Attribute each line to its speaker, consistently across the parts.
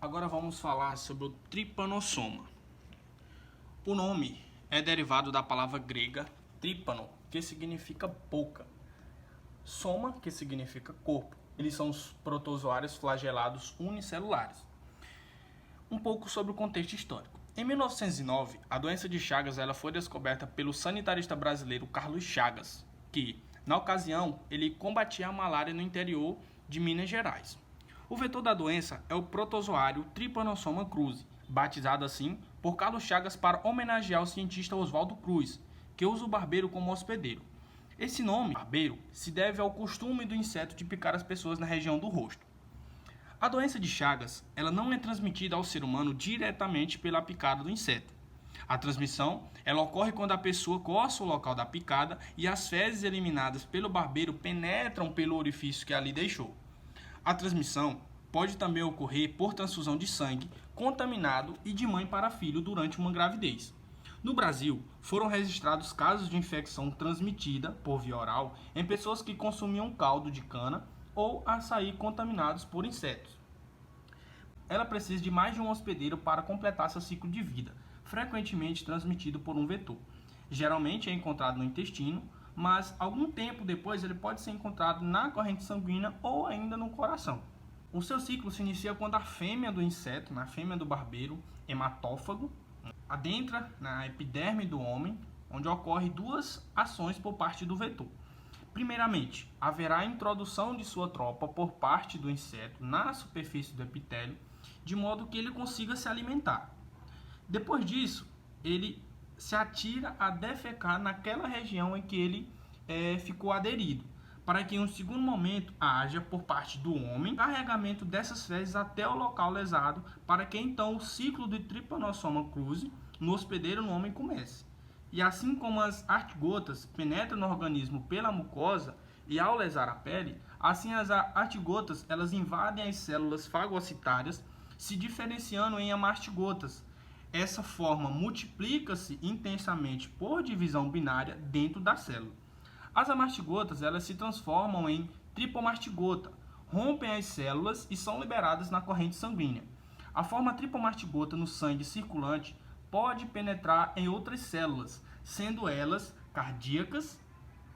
Speaker 1: Agora vamos falar sobre o tripanossoma. O nome é derivado da palavra grega trípano, que significa boca, soma, que significa corpo. Eles são os protozoários flagelados unicelulares. Um pouco sobre o contexto histórico. Em 1909, a doença de Chagas foi descoberta pelo sanitarista brasileiro Carlos Chagas, que, na ocasião, ele combatia a malária no interior de Minas Gerais. O vetor da doença é o protozoário Trypanosoma cruzi, batizado assim por Carlos Chagas para homenagear o cientista Oswaldo Cruz, que usa o barbeiro como hospedeiro. Esse nome, barbeiro, se deve ao costume do inseto de picar as pessoas na região do rosto. A doença de Chagas, ela não é transmitida ao ser humano diretamente pela picada do inseto. A transmissão, ela ocorre quando a pessoa coça o local da picada e as fezes eliminadas pelo barbeiro penetram pelo orifício que ali deixou. A transmissão pode também ocorrer por transfusão de sangue contaminado e de mãe para filho durante uma gravidez. No Brasil, foram registrados casos de infecção transmitida por via oral em pessoas que consumiam caldo de cana ou açaí contaminados por insetos. Ela precisa de mais de um hospedeiro para completar seu ciclo de vida, frequentemente transmitido por um vetor. Geralmente é encontrado no intestino, mas algum tempo depois ele pode ser encontrado na corrente sanguínea ou ainda no coração. O seu ciclo se inicia quando a fêmea do inseto, a fêmea do barbeiro, hematófago, adentra na epiderme do homem, onde ocorrem duas ações por parte do vetor. Primeiramente, haverá a introdução de sua tropa por parte do inseto na superfície do epitélio, de modo que ele consiga se alimentar. Depois disso, ele se atira a defecar naquela região em que ele ficou aderido, para que em um segundo momento haja por parte do homem carregamento dessas fezes até o local lesado, para que então o ciclo do Trypanosoma cruzi no hospedeiro no homem comece. E assim como as artigotas penetram no organismo pela mucosa e ao lesar a pele, assim as artigotas elas invadem as células fagocitárias, se diferenciando em amastigotas. Essa forma multiplica-se intensamente por divisão binária dentro da célula. As amastigotas elas se transformam em tripomastigota, rompem as células e são liberadas na corrente sanguínea. A forma tripomastigota no sangue circulante pode penetrar em outras células, sendo elas cardíacas,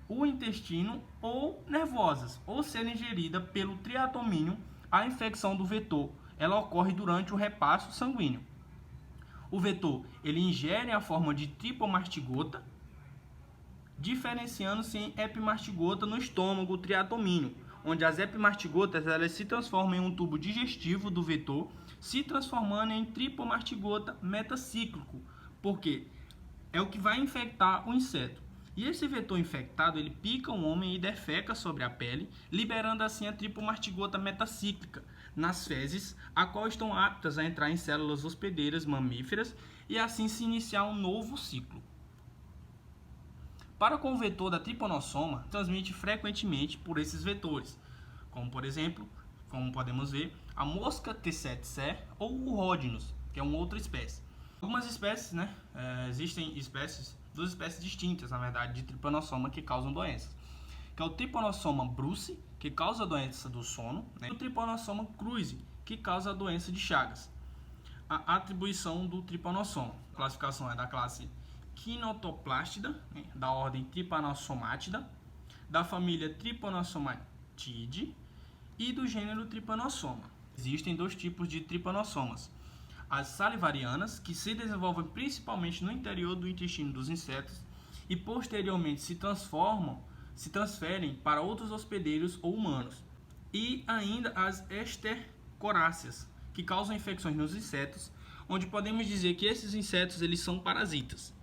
Speaker 1: o intestino ou nervosas, ou ser ingerida pelo triatomínio. A infecção do vetor ela ocorre durante o repasso sanguíneo. O vetor ele ingere a forma de tripomastigota, diferenciando-se em epimastigota no estômago, o triatomínio, onde as epimastigotas elas se transformam em um tubo digestivo do vetor, se transformando em tripomastigota metacíclico, porque é o que vai infectar o inseto. E esse vetor infectado, ele pica o homem e defeca sobre a pele, liberando assim a tripomastigota metacíclica nas fezes, a qual estão aptas a entrar em células hospedeiras mamíferas e assim se iniciar um novo ciclo. Para com o vetor da Trypanosoma, transmite frequentemente por esses vetores, como por exemplo, como podemos ver, a mosca T7C ou o Rhodinus, que é uma outra espécie. Algumas espécies, existem duas espécies distintas, na verdade, de Trypanosoma que causam doenças, que é o Trypanosoma brucei, que causa a doença do sono, e o Trypanosoma cruzi, que causa a doença de Chagas. A atribuição do Trypanosoma, a classificação é da classe Quinotoplastida, da ordem Trypanosomatidae, da família Trypanosomatidae e do gênero Trypanosoma. Existem dois tipos de trypanossomas: as salivarianas, que se desenvolvem principalmente no interior do intestino dos insetos e posteriormente se transferem para outros hospedeiros ou humanos, e ainda as estercoráceas, que causam infecções nos insetos, onde podemos dizer que esses insetos eles são parasitas.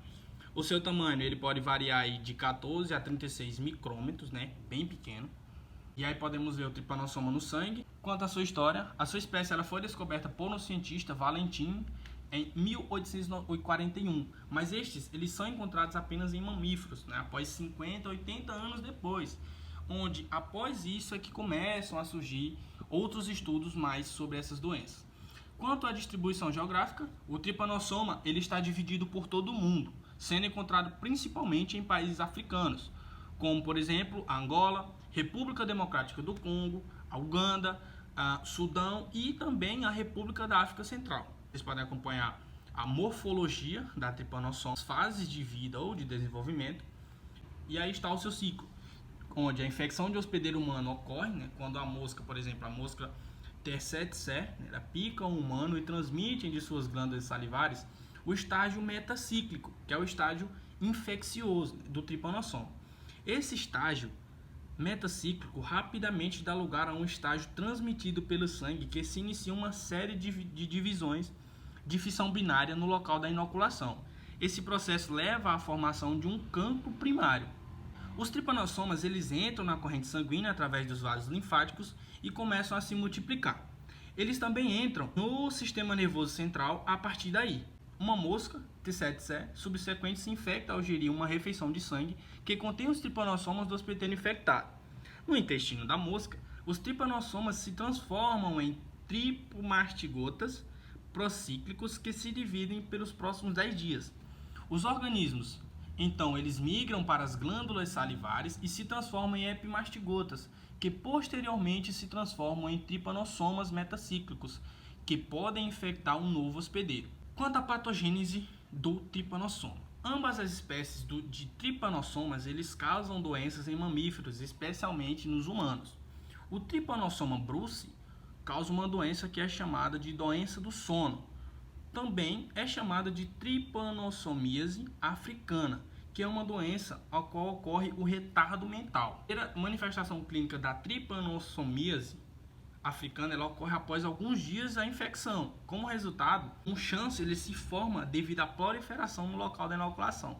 Speaker 1: O seu tamanho ele pode variar aí de 14 a 36 micrômetros, bem pequeno. E aí podemos ver o Trypanosoma no sangue. Quanto à sua história, a sua espécie ela foi descoberta por um cientista, Valentin, em 1841. Mas estes eles são encontrados apenas em mamíferos, após 50, 80 anos depois. Onde após isso é que começam a surgir outros estudos mais sobre essas doenças. Quanto à distribuição geográfica, o Trypanosoma ele está dividido por todo o mundo, sendo encontrado principalmente em países africanos, como por exemplo Angola, República Democrática do Congo, a Uganda, Sudão e também a República da África Central. Vocês podem acompanhar a morfologia da tripanossoma, as fases de vida ou de desenvolvimento, e aí está o seu ciclo, onde a infecção de hospedeiro humano ocorre, né, quando a mosca, por exemplo, a mosca Tercetser, ela pica um humano e transmite de suas glândulas salivares o estágio metacíclico, que é o estágio infeccioso do tripanossoma. Esse estágio metacíclico rapidamente dá lugar a um estágio transmitido pelo sangue que se inicia uma série de divisões de fissão binária no local da inoculação. Esse processo leva à formação de um campo primário. Os tripanossomas eles entram na corrente sanguínea através dos vasos linfáticos e começam a se multiplicar. Eles também entram no sistema nervoso central a partir daí. Uma mosca, T7C, subsequente se infecta ao gerir uma refeição de sangue que contém os tripanossomas do hospedeiro infectado. No intestino da mosca, os tripanossomas se transformam em tripomastigotas procíclicos que se dividem pelos próximos 10 dias. Os organismos, então, eles migram para as glândulas salivares e se transformam em epimastigotas, que posteriormente se transformam em tripanossomas metacíclicos, que podem infectar um novo hospedeiro. Quanto à patogênese do tripanossoma, ambas as espécies de tripanossomas eles causam doenças em mamíferos, especialmente nos humanos. O tripanossoma brucei causa uma doença que é chamada de doença do sono. Também é chamada de tripanossomíase africana, que é uma doença a qual ocorre o retardo mental. A manifestação clínica da tripanossomíase africana ela ocorre após alguns dias da infecção. Como resultado, um chanço ele se forma devido à proliferação no local da inoculação.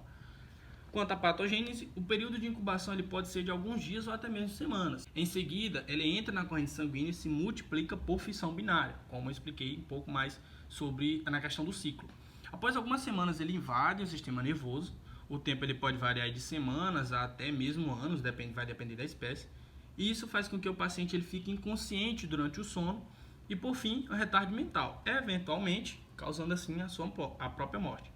Speaker 1: Quanto à patogênese, o período de incubação ele pode ser de alguns dias ou até mesmo semanas. Em seguida, ele entra na corrente sanguínea e se multiplica por fissão binária, como eu expliquei um pouco mais sobre na questão do ciclo. Após algumas semanas, ele invade o sistema nervoso. O tempo ele pode variar de semanas a até mesmo anos, vai depender da espécie. E isso faz com que o paciente ele fique inconsciente durante o sono e, por fim, o retardo mental, eventualmente causando assim a própria morte.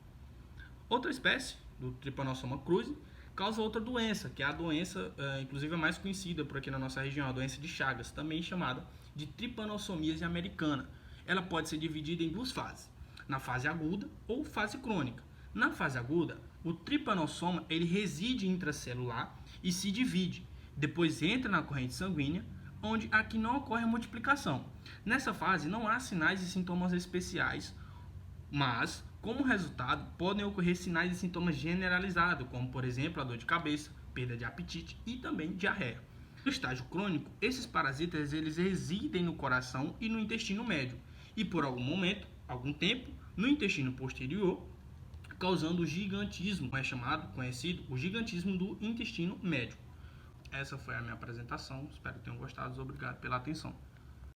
Speaker 1: Outra espécie do Trypanosoma cruzi causa outra doença, que é a doença, inclusive a mais conhecida por aqui na nossa região, a doença de Chagas, também chamada de tripanossomíase americana. Ela pode ser dividida em duas fases, na fase aguda ou fase crônica. Na fase aguda, o tripanossoma ele reside intracelular e se divide. Depois entra na corrente sanguínea, onde aqui não ocorre a multiplicação. Nessa fase não há sinais e sintomas especiais, mas, como resultado, podem ocorrer sinais e sintomas generalizados, como por exemplo a dor de cabeça, perda de apetite e também diarreia. No estágio crônico, esses parasitas eles residem no coração e no intestino médio, e por algum tempo, no intestino posterior, causando o gigantismo, conhecido o gigantismo do intestino médio. Essa foi a minha apresentação, espero que tenham gostado, obrigado pela atenção.